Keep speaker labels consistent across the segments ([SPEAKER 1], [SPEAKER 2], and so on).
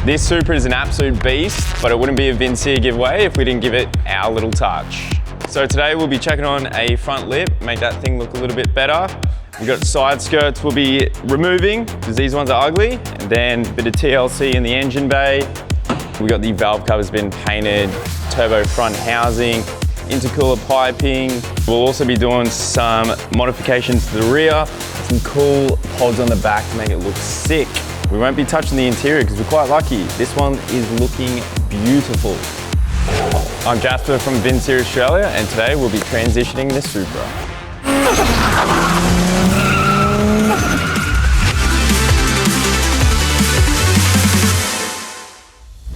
[SPEAKER 1] This Supra is an absolute beast, but it wouldn't be a Vincere giveaway if we didn't give it our little touch. So today we'll be checking on a front lip, make that thing look a little bit better. We've got side skirts we'll be removing because these ones are ugly, and then a bit of TLC in the engine bay. We've got the valve covers been painted, turbo front housing, intercooler piping. We'll also be doing some modifications to the rear, some cool pods on the back to make it look sick. We won't be touching the interior because we're quite lucky. This one is looking beautiful. I'm Jasper from Vincere, Australia, and today we'll be transitioning the Supra.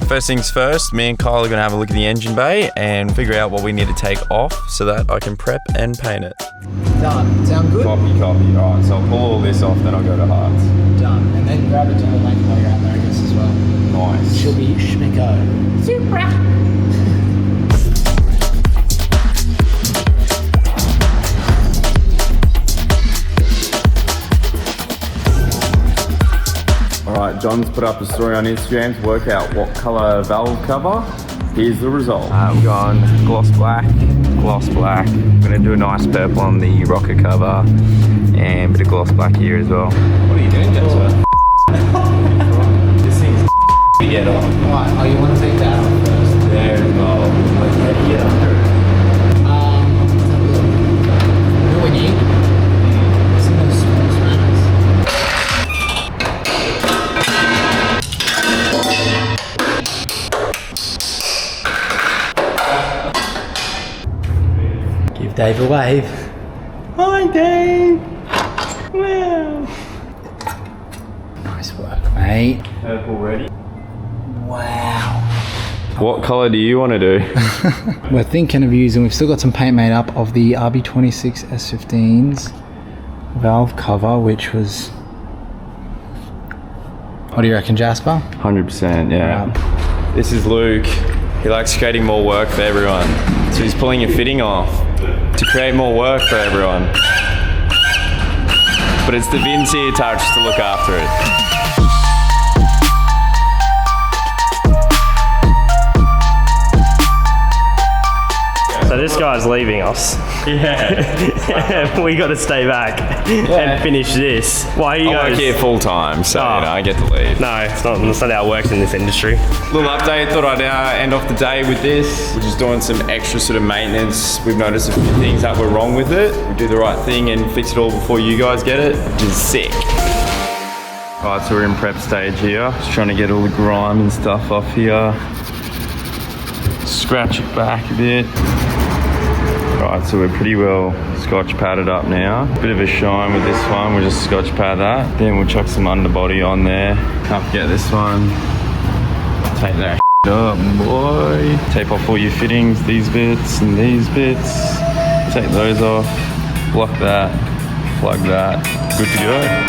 [SPEAKER 1] First things first, me and Kyle are gonna have a look at the engine bay and figure out what we need to take off so that I can prep and paint it.
[SPEAKER 2] Done. Sound good?
[SPEAKER 1] Copy. All right, so I'll pull all this off, then I'll go to hearts.
[SPEAKER 2] Done. And then grab a double length while you're out there, I guess, as well.
[SPEAKER 1] Nice.
[SPEAKER 2] She'll be schmicko. Supra!
[SPEAKER 1] Alright, John's put up a story on Instagram to work out what colour valve cover. Here's the result. We've gone gloss black. I'm gonna do a nice purple on the rocker cover and a bit of gloss black here as well. What are you doing, Jasper? This thing's to get on.
[SPEAKER 2] Right, oh, you want to take that off first?
[SPEAKER 1] There as well. Like, how do you get under it?
[SPEAKER 2] Let's have a look. You know when you some of those small ceramics. Give Dave a wave. Hi, Dave. Wow. Nice work, mate.
[SPEAKER 1] Purple ready.
[SPEAKER 2] Wow.
[SPEAKER 1] What colour do you want to do?
[SPEAKER 2] We're thinking of using, we've still got some paint made up of the RB26 S15's valve cover, which was, what do you reckon, Jasper?
[SPEAKER 1] 100%, yeah.
[SPEAKER 2] Wow.
[SPEAKER 1] This is Luke. He likes creating more work for everyone. So he's pulling a fitting off to create more work for everyone. But it's the Vincere touch to look after it.
[SPEAKER 3] So this guy's leaving us. Yeah. We got to stay back and finish this. Why you
[SPEAKER 1] I work here full time, so you know, I get to leave.
[SPEAKER 3] No, it's not how it works in this industry.
[SPEAKER 1] Little update, thought I'd end off the day with this. We're just doing some extra sort of maintenance. We've noticed a few things that were wrong with it. We do the right thing and fix it all before you guys get it, which is sick. Alright, so we're in prep stage here. Just trying to get all the grime and stuff off here. Scratch it back a bit. Alright, so we're pretty well scotch padded up now. Bit of a shine with this one, we'll just scotch pad that. Then we'll chuck some underbody on there. Can't forget this one. Take that up, boy. Tape off all your fittings, these bits and these bits. Take those off, block that, plug that. Good to go.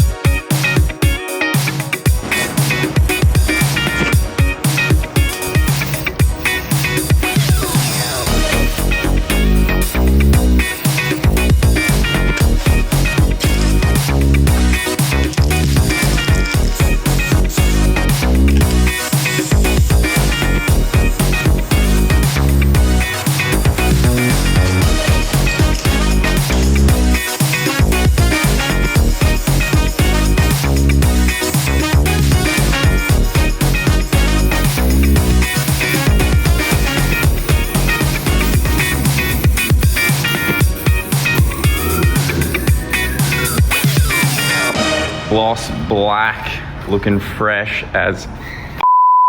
[SPEAKER 1] Gloss black, looking fresh as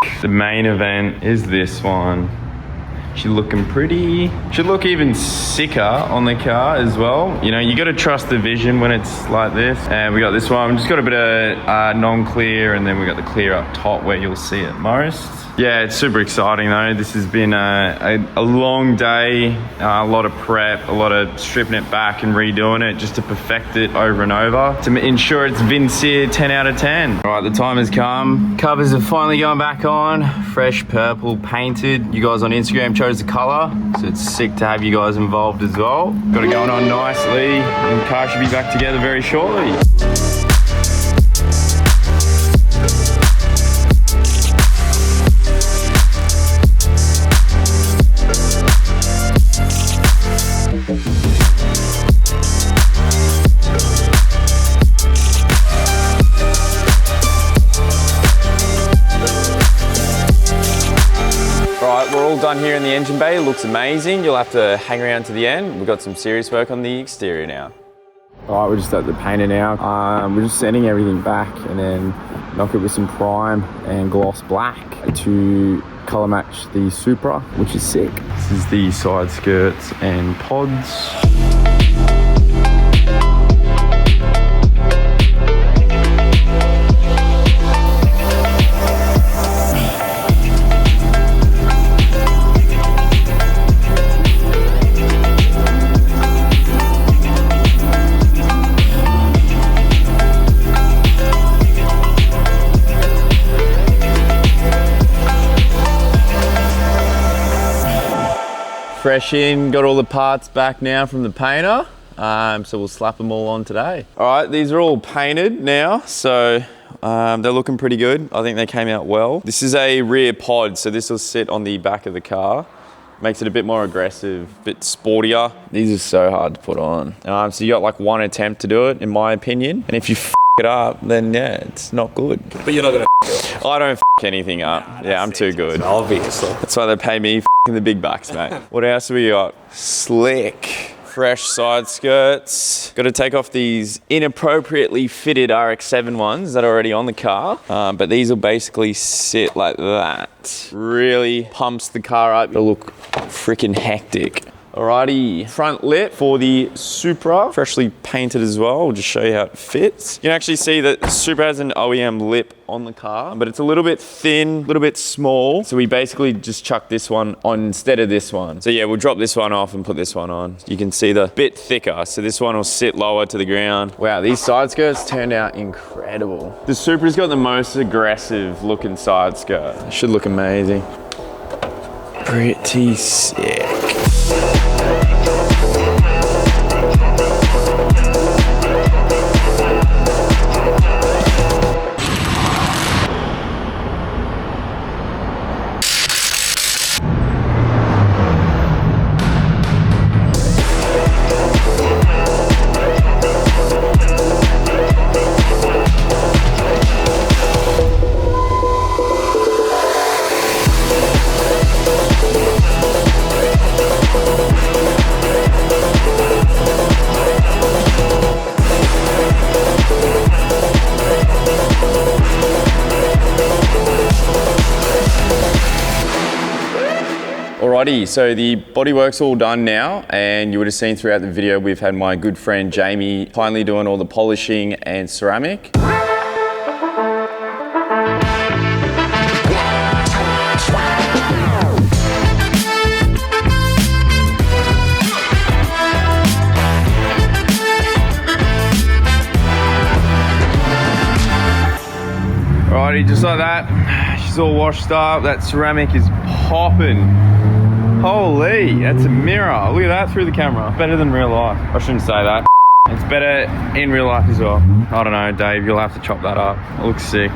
[SPEAKER 1] f***. The main event is this one. She's looking pretty. Should look even sicker on the car as well. You know, you gotta trust the vision when it's like this. And we got this one, we just got a bit of non-clear, and then we got the clear up top where you'll see it most. Yeah, it's super exciting though. This has been a long day, a lot of prep, a lot of stripping it back and redoing it just to perfect it over and over to ensure it's Vincere 10 out of 10. All right, the time has come. Covers are finally going back on. Fresh purple painted. You guys on Instagram chose the color, so it's sick to have you guys involved as well. Got it going on nicely, and the car should be back together very shortly. all done here in the engine bay. It looks amazing. You'll have to hang around to the end. We've got some serious work on the exterior now. All right, we're just at the painter now. We're just sanding everything back and then knock it with some prime and gloss black to color match the Supra, which is sick. This is the side skirts and pods. Fresh in, got all the parts back now from the painter, so we'll slap them all on today. All right, these are all painted now, so they're looking pretty good. I think they came out well. This is a rear pod, so this will sit on the back of the car. Makes it a bit more aggressive, a bit sportier. These are so hard to put on. So you got like one attempt to do it, in my opinion, and if you f it up, then yeah, it's not good.
[SPEAKER 4] But you're not gonna
[SPEAKER 1] I don't f anything up. Yeah, I'm too good.
[SPEAKER 4] obviously.
[SPEAKER 1] That's why they pay me the big bucks, mate. What else have we got? Slick. Fresh side skirts. Got to take off these inappropriately fitted RX-7 ones that are already on the car. But these will basically sit like that. Really pumps the car up. It'll look freaking hectic. Alrighty, front lip for the Supra, freshly painted as well. We'll just show you how it fits. You can actually see that the Supra has an OEM lip on the car, but it's a little bit thin, a little bit small. So we basically just chuck this one on instead of this one. So yeah, we'll drop this one off and put this one on. You can see the bit thicker, so this one will sit lower to the ground. Wow, these side skirts turned out incredible. The Supra's got the most aggressive looking side skirt. It should look amazing. Pretty sick. Alrighty, so the bodywork's all done now, and you would have seen throughout the video we've had my good friend Jamie finally doing all the polishing and ceramic. Alrighty, just like that, she's all washed up. That ceramic is popping. Holy, that's a mirror. Look at that through the camera. Better than real life. I shouldn't say that. It's better in real life as well. I don't know, Dave, you'll have to chop that up. It looks sick.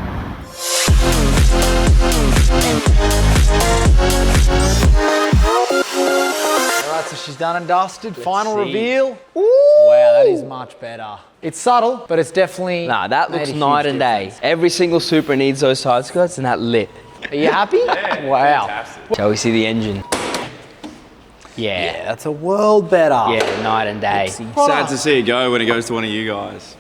[SPEAKER 2] Alright, so she's done and dusted. Final reveal. Ooh. Wow, that is much better. It's subtle, but it's definitely...
[SPEAKER 5] Nah, that looks night and day. Every single Supra needs those side skirts and that lip.
[SPEAKER 2] Are you happy?
[SPEAKER 1] Yeah,
[SPEAKER 2] wow.
[SPEAKER 1] fantastic.
[SPEAKER 5] Shall we see the engine?
[SPEAKER 2] Yeah, that's a world better.
[SPEAKER 5] Yeah, night and day.
[SPEAKER 1] Sad to see it go when it goes to one of you guys.